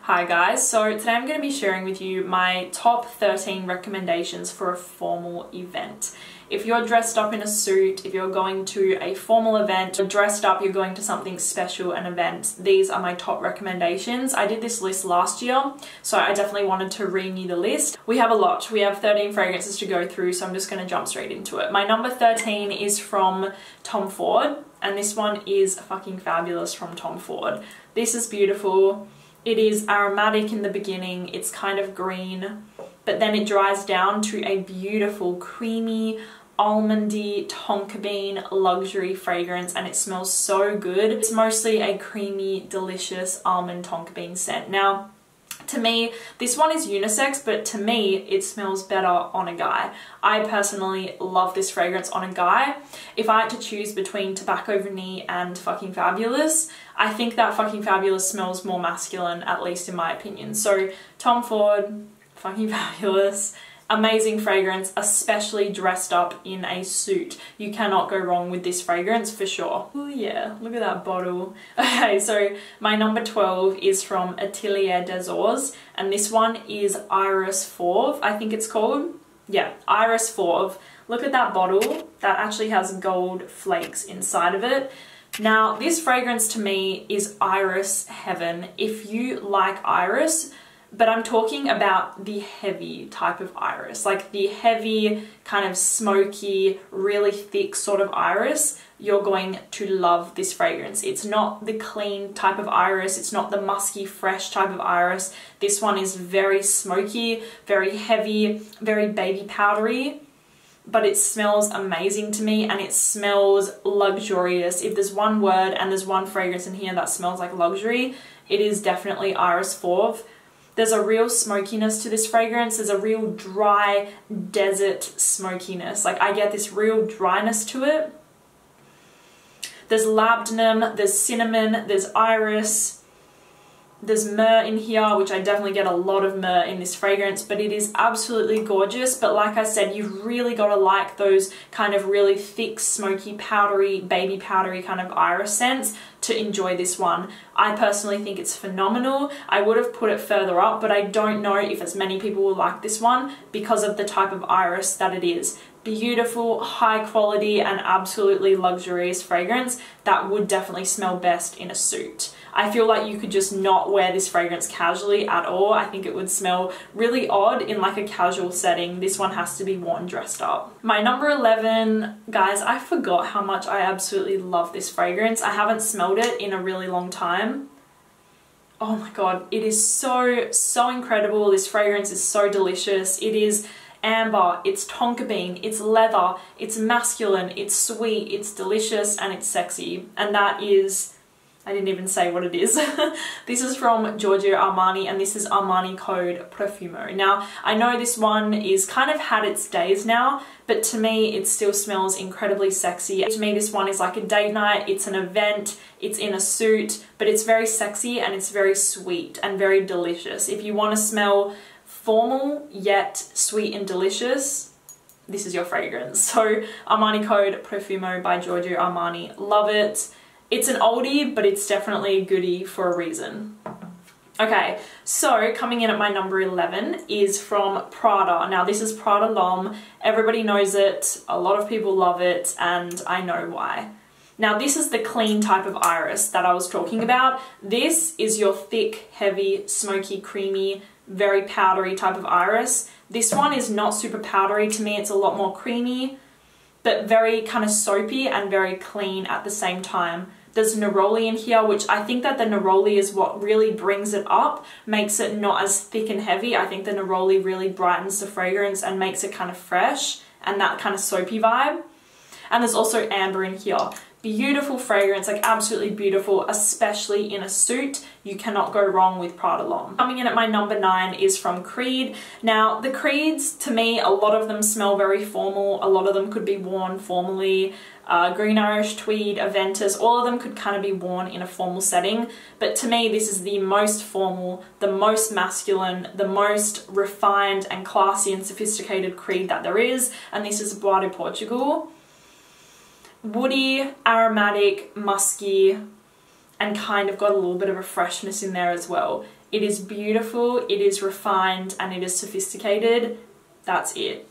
Hi guys, so today I'm going to be sharing with you my top 13 recommendations for a formal event. If you're dressed up in a suit, if you're going to a formal event, you're dressed up, you're going to something special, an event, these are my top recommendations. I did this list last year, so I definitely wanted to renew the list. We have a lot. We have 13 fragrances to go through, so I'm just going to jump straight into it. My number 13 is from Tom Ford, and this one is fucking fabulous from Tom Ford. This is beautiful. It is aromatic in the beginning, it's kind of green, but then it dries down to a beautiful creamy, almondy, tonka bean luxury fragrance, and it smells so good. It's mostly a creamy, delicious almond tonka bean scent. Now, to me, this one is unisex, but to me, it smells better on a guy. I personally love this fragrance on a guy. If I had to choose between Tobacco Vanille and Fucking Fabulous, I think that Fucking Fabulous smells more masculine, at least in my opinion. So, Tom Ford, Fucking Fabulous, amazing fragrance, especially dressed up in a suit. You cannot go wrong with this fragrance for sure. Oh yeah, look at that bottle. Okay, so my number 12 is from Atelier des Ors, and this one is Iris Fauve, I think it's called. Yeah, Iris Fauve. Look at that bottle. That actually has gold flakes inside of it. Now, this fragrance to me is iris heaven. If you like iris, but I'm talking about the heavy type of iris, like the heavy, kind of smoky, really thick sort of iris, you're going to love this fragrance. It's not the clean type of iris, it's not the musky, fresh type of iris. This one is very smoky, very heavy, very baby powdery, but it smells amazing to me, and it smells luxurious. If there's one word and there's one fragrance in here that smells like luxury, it is definitely Iris Fauve. There's a real smokiness to this fragrance. There's a real dry desert smokiness. Like, I get this real dryness to it. There's labdanum, there's cinnamon, there's iris, there's myrrh in here, which I definitely get a lot of myrrh in this fragrance, but it is absolutely gorgeous. But like I said, you've really got to like those kind of really thick, smoky, powdery, baby powdery kind of iris scents to enjoy this one. I personally think it's phenomenal. I would have put it further up, but I don't know if as many people will like this one because of the type of iris that it is. Beautiful, high quality, and absolutely luxurious fragrance that would definitely smell best in a suit. I feel like you could just not wear this fragrance casually at all. I think it would smell really odd in like a casual setting. This one has to be worn dressed up. My number 11, guys, I forgot how much I absolutely love this fragrance. I haven't smelled it in a really long time. Oh my god, it is so incredible. This fragrance is so delicious. It is amber, it's tonka bean, it's leather, it's masculine, it's sweet, it's delicious, and it's sexy. And that is, I didn't even say what it is. This is from Giorgio Armani, and this is Armani Code Profumo. Now, I know this one is kind of had its days now, but to me, it still smells incredibly sexy. To me, this one is like a date night, it's an event, it's in a suit, but it's very sexy and it's very sweet and very delicious. If you want to smell formal yet sweet and delicious, this is your fragrance. So Armani Code Profumo by Giorgio Armani, love it. It's an oldie, but it's definitely a goodie for a reason. Okay, so coming in at my number 11 is from Prada. Now this is Prada L'Homme. Everybody knows it, a lot of people love it, and I know why. Now this is the clean type of iris that I was talking about. This is your thick, heavy, smoky, creamy, very powdery type of iris. This one is not super powdery to me, it's a lot more creamy, but very kind of soapy and very clean at the same time. There's neroli in here, which I think that the neroli is what really brings it up, makes it not as thick and heavy. I think the neroli really brightens the fragrance and makes it kind of fresh and that kind of soapy vibe. And there's also amber in here. Beautiful fragrance, like absolutely beautiful, especially in a suit. You cannot go wrong with Prada L'Homme. Coming in at my number 9 is from Creed. Now, the Creeds, to me, a lot of them smell very formal. A lot of them could be worn formally. Green Irish Tweed, Aventus, all of them could kind of be worn in a formal setting. But to me, this is the most formal, the most masculine, the most refined and classy and sophisticated Creed that there is. And this is Bois de Portugal. Woody, aromatic, musky, and kind of got a little bit of a freshness in there as well. It is beautiful, it is refined, and it is sophisticated. That's it.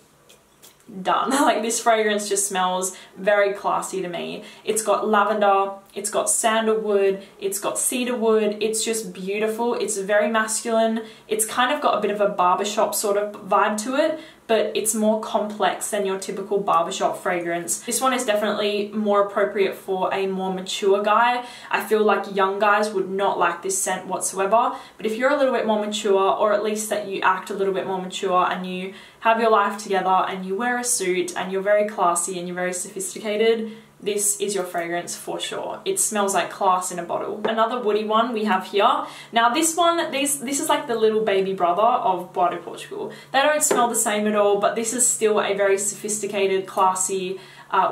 Done. Like, this fragrance just smells very classy to me. It's got lavender, it's got sandalwood, it's got cedarwood. It's just beautiful. It's very masculine. It's kind of got a bit of a barbershop sort of vibe to it, but it's more complex than your typical barbershop fragrance. This one is definitely more appropriate for a more mature guy. I feel like young guys would not like this scent whatsoever, but if you're a little bit more mature, or at least that you act a little bit more mature and you have your life together and you wear a suit and you're very classy and you're very sophisticated, this is your fragrance for sure. It smells like class in a bottle. Another woody one we have here. Now this one, this is like the little baby brother of Bois de Portugal. They don't smell the same at all, but this is still a very sophisticated, classy,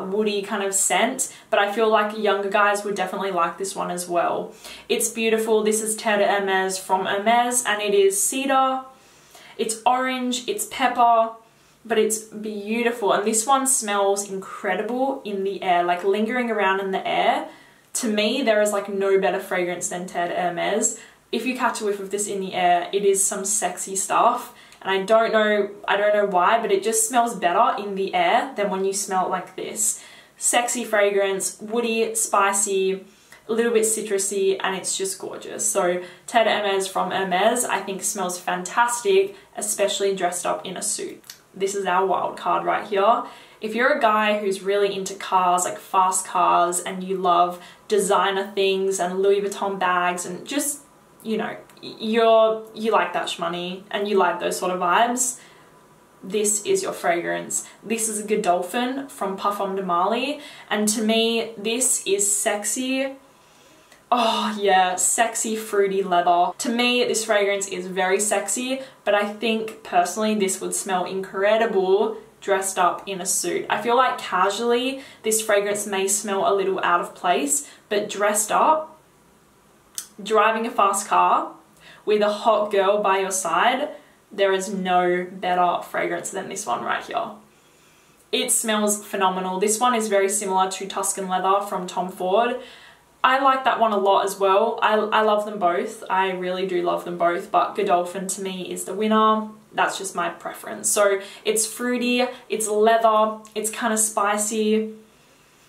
woody kind of scent, but I feel like younger guys would definitely like this one as well. It's beautiful. This is Terre d'Hermès from Hermès, and it is cedar, it's orange, it's pepper, but it's beautiful. And this one smells incredible in the air, like lingering around in the air. To me, there is like no better fragrance than Terre d'Hermès. If you catch a whiff of this in the air, it is some sexy stuff. And I don't know why, but it just smells better in the air than when you smell it like this. Sexy fragrance, woody, spicy, a little bit citrusy, and it's just gorgeous. So Terre d'Hermès from Hermès, I think smells fantastic, especially dressed up in a suit. This is our wild card right here. If you're a guy who's really into cars, like fast cars, and you love designer things and Louis Vuitton bags and just, you know, you like that shmoney and you like those sort of vibes, this is your fragrance. This is Godolphin from Parfum de Marly, and to me, this is sexy. Oh yeah, sexy fruity leather. To me, this fragrance is very sexy, but I think personally this would smell incredible dressed up in a suit. I feel like casually this fragrance may smell a little out of place, but dressed up, driving a fast car with a hot girl by your side, there is no better fragrance than this one right here. It smells phenomenal. This one is very similar to Tuscan Leather from Tom Ford. I like that one a lot as well. I love them both. I really do love them both, but Godolphin to me is the winner. That's just my preference. So it's fruity, it's leather, it's kind of spicy,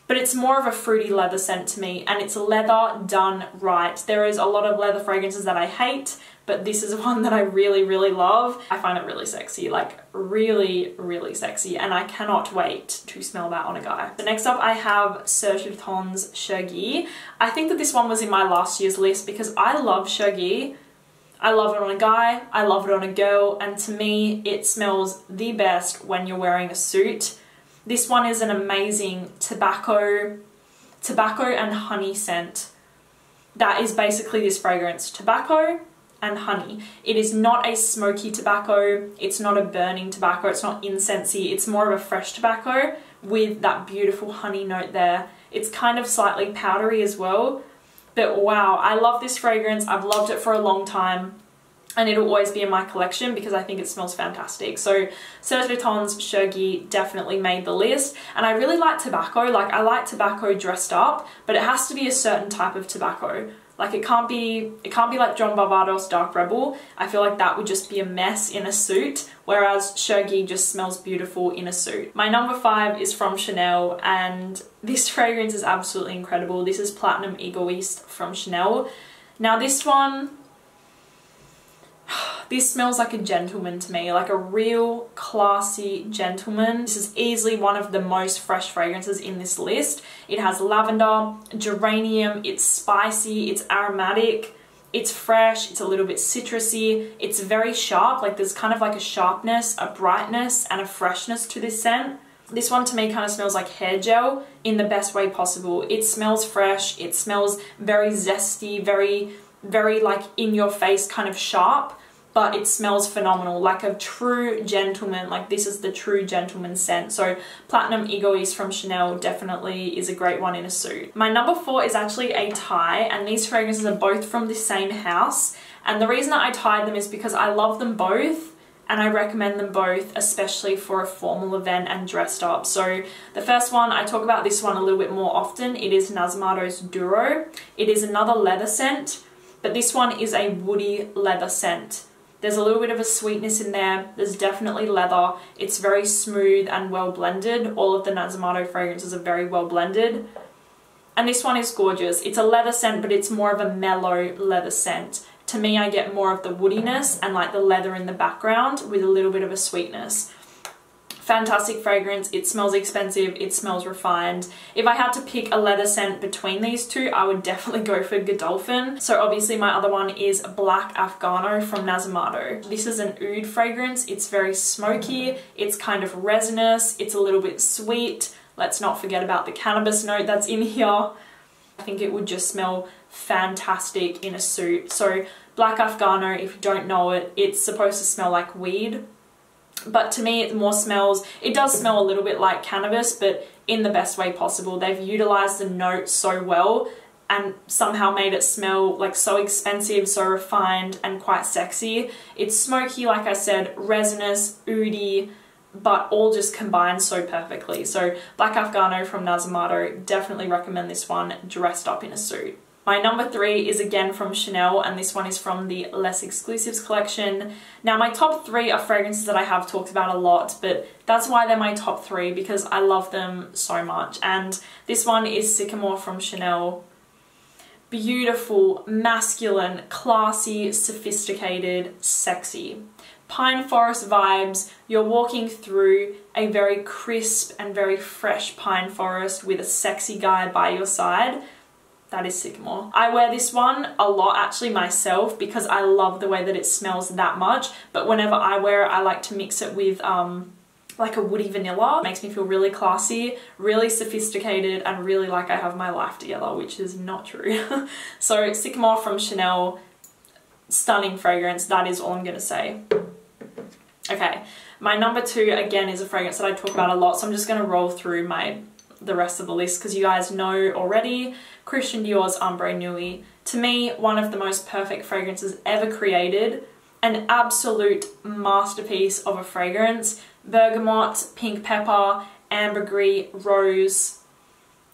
but it's more of a fruity leather scent to me, and it's leather done right. There is a lot of leather fragrances that I hate, but this is one that I really, really love. I find it really sexy, like really, really sexy, and I cannot wait to smell that on a guy. So next up I have Serge Lutens Chergui. I think that this one was in my last year's list because I love Chergui. I love it on a guy, I love it on a girl, and to me it smells the best when you're wearing a suit. This one is an amazing tobacco and honey scent. That is basically this fragrance, tobacco and honey. It is not a smoky tobacco, it's not a burning tobacco, it's not incensey, it's more of a fresh tobacco with that beautiful honey note there. It's kind of slightly powdery as well, but wow, I love this fragrance. I've loved it for a long time, and it'll always be in my collection because I think it smells fantastic. So Serge Lutens Chergui definitely made the list, and I really like tobacco. Like, I like tobacco dressed up, but it has to be a certain type of tobacco. Like, it can't be like John Barbados Dark Rebel. I feel like that would just be a mess in a suit, whereas Chergui just smells beautiful in a suit. My number 5 is from Chanel, and this fragrance is absolutely incredible. This is Platinum Egoiste from Chanel. Now this one, this smells like a gentleman to me, like a real classy gentleman. This is easily one of the most fresh fragrances in this list. It has lavender, geranium, it's spicy, it's aromatic, it's fresh, it's a little bit citrusy, it's very sharp, like there's kind of like a sharpness, a brightness, and a freshness to this scent. This one to me kind of smells like hair gel in the best way possible. It smells fresh, it smells very zesty, very like in your face kind of sharp, but it smells phenomenal, like a true gentleman. Like, this is the true gentleman scent. So Platinum Egoiste from Chanel definitely is a great one in a suit. My number 4 is actually a tie, and these fragrances are both from the same house. And the reason that I tied them is because I love them both, and I recommend them both, especially for a formal event and dressed up. So the first one, I talk about this one a little bit more often. It is Nasmado's Duro. It is another leather scent. but this one is a woody leather scent. There's a little bit of a sweetness in there. There's definitely leather. It's very smooth and well blended. All of the Nasomato fragrances are very well blended. And this one is gorgeous. It's a leather scent, but it's more of a mellow leather scent. To me, I get more of the woodiness and like the leather in the background with a little bit of a sweetness. Fantastic fragrance. It smells expensive. It smells refined. If I had to pick a leather scent between these two, I would definitely go for Godolphin. So obviously my other one is Black Afghano from Nasomato. This is an oud fragrance. It's very smoky. It's kind of resinous. It's a little bit sweet. Let's not forget about the cannabis note that's in here. I think it would just smell fantastic in a suit. So Black Afghano, if you don't know it, it's supposed to smell like weed. But to me, it more smells, it does smell a little bit like cannabis, but in the best way possible. They've utilized the note so well and somehow made it smell like so expensive, so refined and quite sexy. It's smoky, like I said, resinous, oudy, but all just combined so perfectly. So Black Afghano from Nasomato, definitely recommend this one dressed up in a suit. My number 3 is again from Chanel, and this one is from the Less Exclusives collection. Now my top 3 are fragrances that I have talked about a lot, but that's why they're my top 3, because I love them so much. And this one is Sycamore from Chanel. Beautiful, masculine, classy, sophisticated, sexy. Pine forest vibes. You're walking through a very crisp and very fresh pine forest with a sexy guy by your side. That is Sycamore. I wear this one a lot actually myself because I love the way that it smells that much, but whenever I wear it, I like to mix it with like a woody vanilla. It makes me feel really classy, really sophisticated, and really like I have my life together, which is not true. So Sycamore from Chanel, stunning fragrance, that is all I'm gonna say. Okay, my number 2 again is a fragrance that I talk about a lot, so I'm just gonna roll through the rest of the list because you guys know already. Christian Dior's Ombre Nuit. To me, one of the most perfect fragrances ever created. An absolute masterpiece of a fragrance. Bergamot, pink pepper, ambergris, rose.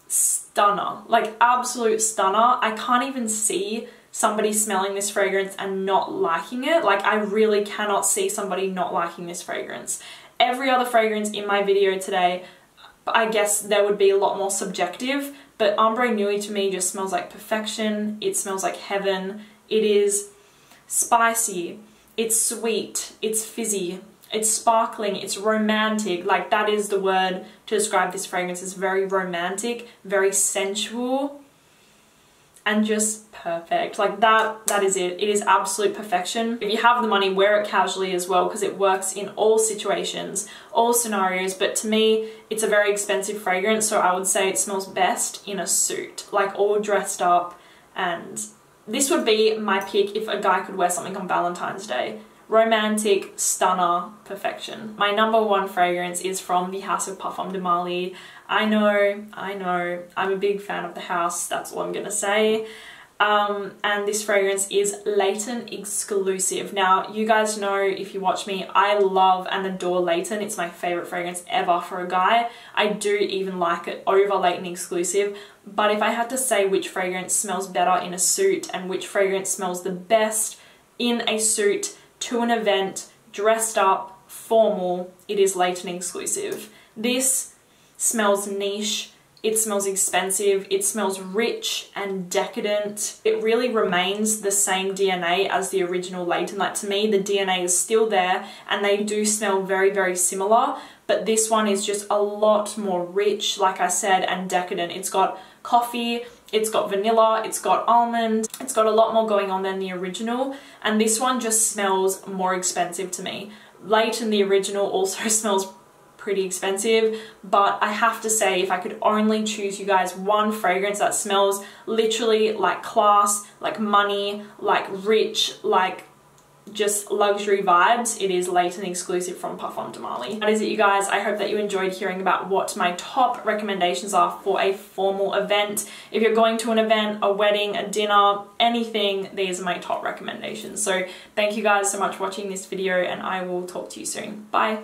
Stunner. Like absolute stunner. I can't even see somebody smelling this fragrance and not liking it. Like I really cannot see somebody not liking this fragrance. Every other fragrance in my video today, I guess there would be a lot more subjective, but Ombre Nuit to me just smells like perfection. It smells like heaven. It is spicy, it's sweet, it's fizzy, it's sparkling, it's romantic. Like that is the word to describe this fragrance. It's very romantic, very sensual, and just perfect. Like that is it. It is absolute perfection. If you have the money, wear it casually as well because it works in all situations, all scenarios. But to me, it's a very expensive fragrance, so I would say it smells best in a suit, like all dressed up. And this would be my pick if a guy could wear something on Valentine's Day. Romantic, stunner, perfection. My number 1 fragrance is from the House of Parfum de Marly. I know, I'm a big fan of the house, that's all I'm gonna say. And this fragrance is Layton exclusive. Now, you guys know, if you watch me, I love and adore Layton. It's my favorite fragrance ever for a guy. I do even like it over Layton exclusive. But if I had to say which fragrance smells better in a suit and which fragrance smells the best in a suit, to an event, dressed up, formal, it is Layton exclusive. This smells niche, it smells expensive, it smells rich and decadent. It really remains the same DNA as the original Layton. Like to me, the DNA is still there and they do smell very, very similar, but this one is just a lot more rich, like I said, and decadent. It's got coffee, it's got vanilla, it's got almond, it's got a lot more going on than the original, and this one just smells more expensive to me. Layton, the original, also smells pretty expensive, but I have to say, if I could only choose you guys one fragrance that smells literally like class, like money, like rich, like just luxury vibes, it is Layton exclusive from Parfum de Marly. That is it, you guys. I hope that you enjoyed hearing about what my top recommendations are for a formal event. If you're going to an event, a wedding, a dinner, anything, these are my top recommendations. So thank you guys so much for watching this video, and I will talk to you soon. Bye.